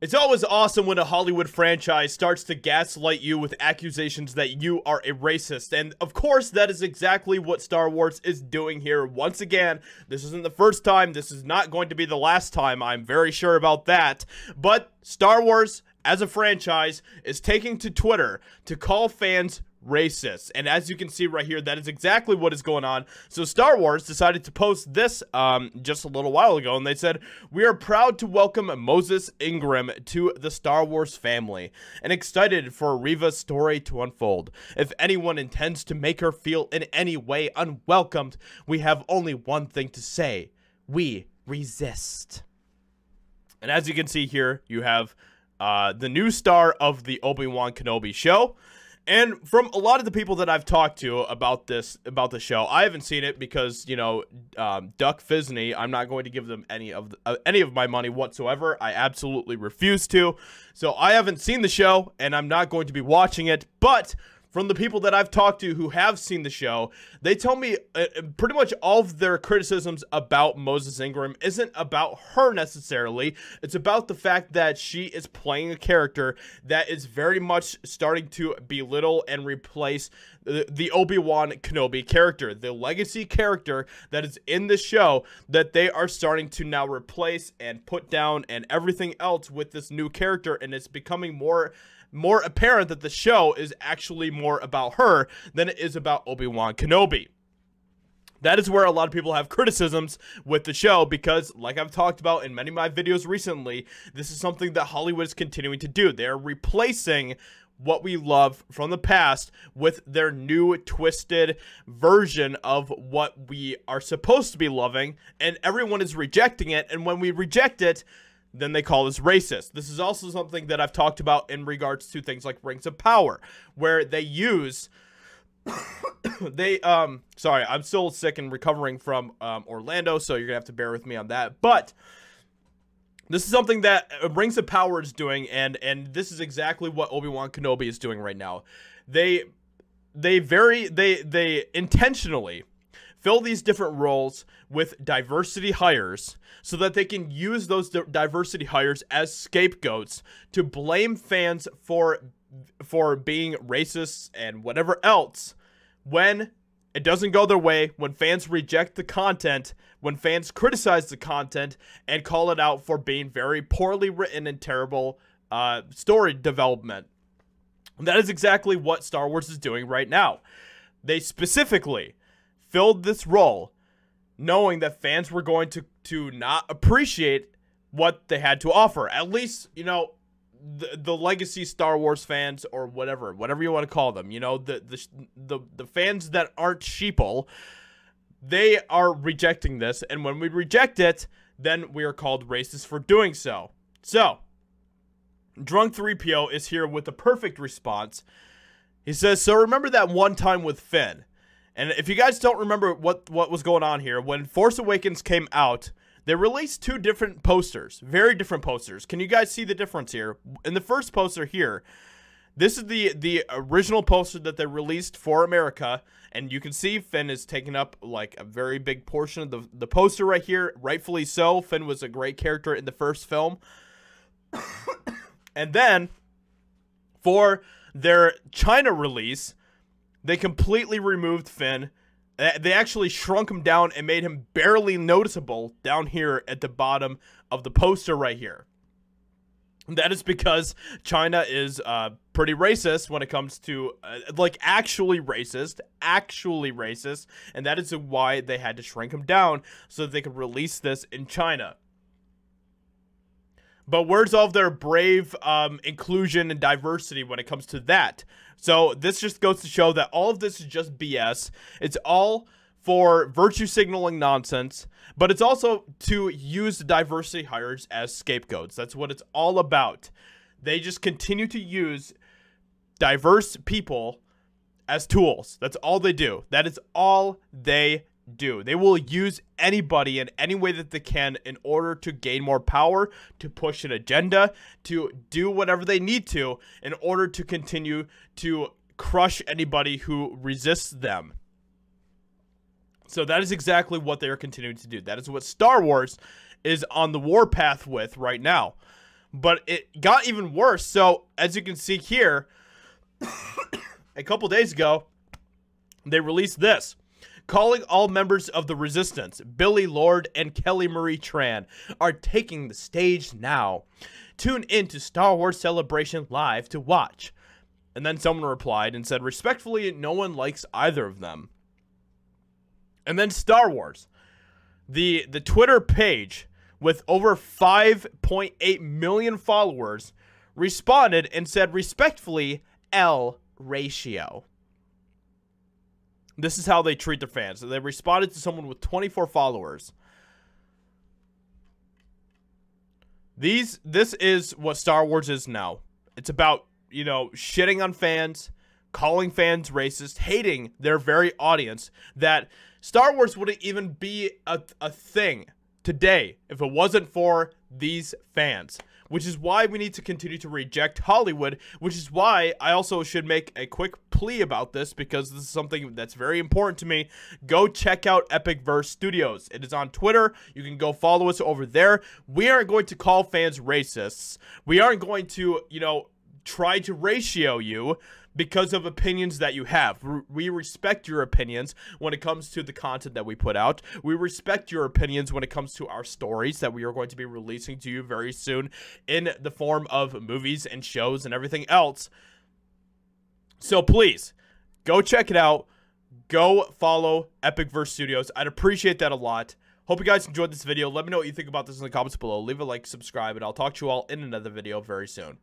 It's always awesome when a Hollywood franchise starts to gaslight you with accusations that you are a racist. And of course, that is exactly what Star Wars is doing here. Once again, this isn't the first time. This is not going to be the last time. I'm very sure about that. But Star Wars, as a franchise, is taking to Twitter to call fans racist. And as you can see right here, that is exactly what is going on. So Star Wars decided to post this just a little while ago, and they said, "We are proud to welcome Moses Ingram to the Star Wars family and excited for Reva's story to unfold. If anyone intends to make her feel in any way unwelcomed, we have only one thing to say: we resist." And as you can see here, you have the new star of the Obi-Wan Kenobi show. And from a lot of the people that I've talked to about the show, I haven't seen it because, you know, Duck Fisney, I'm not going to give them any of my money whatsoever. I absolutely refuse to. So I haven't seen the show, and I'm not going to be watching it. But from the people that I've talked to who have seen the show, they tell me pretty much all of their criticisms about Moses Ingram isn't about her necessarily. It's about the fact that she is playing a character that is very much starting to belittle and replace the Obi-Wan Kenobi character, the legacy character that is in the show, that they are starting to now replace and put down and everything else with this new character, and it's becoming more apparent that the show is actually more about her than it is about Obi-Wan Kenobi. That is where a lot of people have criticisms with the show because, like I've talked about in many of my videos recently, this is something that Hollywood is continuing to do. They're replacing what we love from the past with their new twisted version of what we are supposed to be loving, and everyone is rejecting it, and when we reject it, then they call us racist. This is also something that I've talked about in regards to things like Rings of Power, where they use sorry, I'm still sick and recovering from Orlando, so you're gonna have to bear with me on that. But this is something that Rings of Power is doing, and this is exactly what Obi-Wan Kenobi is doing right now. They intentionally fill these different roles with diversity hires so that they can use those diversity hires as scapegoats to blame fans for being racist and whatever else when it doesn't go their way, when fans reject the content, when fans criticize the content and call it out for being very poorly written and terrible story development. And that is exactly what Star Wars is doing right now. They specifically filled this role knowing that fans were going to not appreciate what they had to offer. At least, you know, the legacy Star Wars fans, or whatever you want to call them, you know, the fans that aren't sheeple, they are rejecting this, and when we reject it, then we are called racist for doing so. So, Drunk 3PO is here with the perfect response. He says, "So remember that one time with Finn?" And if you guys don't remember what was going on here, when Force Awakens came out, they released two different posters, very different posters. Can you guys see the difference here? In the first poster here, this is the original poster that they released for America, and you can see Finn is taking up like a very big portion of the poster right here, rightfully so. Finn was a great character in the first film. And then, for their China release, they completely removed Finn. They actually shrunk him down and made him barely noticeable down here at the bottom of the poster right here. And that is because China is pretty racist when it comes to, like, actually racist, and that is why they had to shrink him down so that they could release this in China. But where's all of their brave inclusion and diversity when it comes to that? So this just goes to show that all of this is just BS. It's all for virtue signaling nonsense, but it's also to use diversity hires as scapegoats. That's what it's all about. They just continue to use diverse people as tools. That's all they do. That is all they do. They will use anybody in any way that they can in order to gain more power, to push an agenda, to do whatever they need to in order to continue to crush anybody who resists them. So that is exactly what they are continuing to do. That is what Star Wars is on the warpath with right now. But it got even worse. So, as you can see here, a couple days ago, they released this. Calling all members of the Resistance, Billy Lord and Kelly Marie Tran, are taking the stage now. Tune in to Star Wars Celebration Live to watch. And then someone replied and said, respectfully, no one likes either of them. And then Star Wars. The Twitter page with over 5.8 million followers responded and said, respectfully, L ratio. This is how they treat their fans. They responded to someone with 24 followers. This is what Star Wars is now. It's about, you know, shitting on fans, calling fans racist, hating their very audience, that Star Wars wouldn't even be a thing today if it wasn't for these fans. Which is why we need to continue to reject Hollywood, which is why I also should make a quick plea about this, because this is something that's very important to me. Go check out Epicverse Studios. It is on Twitter. You can go follow us over there. We aren't going to call fans racists. We aren't going to, you know, try to ratio you because of opinions that you have. We respect your opinions when it comes to the content that we put out. We respect your opinions when it comes to our stories that we are going to be releasing to you very soon in the form of movies and shows and everything else. So please, go check it out. Go follow Epicverse Studios. I'd appreciate that a lot. Hope you guys enjoyed this video. Let me know what you think about this in the comments below. Leave a like, subscribe, and I'll talk to you all in another video very soon.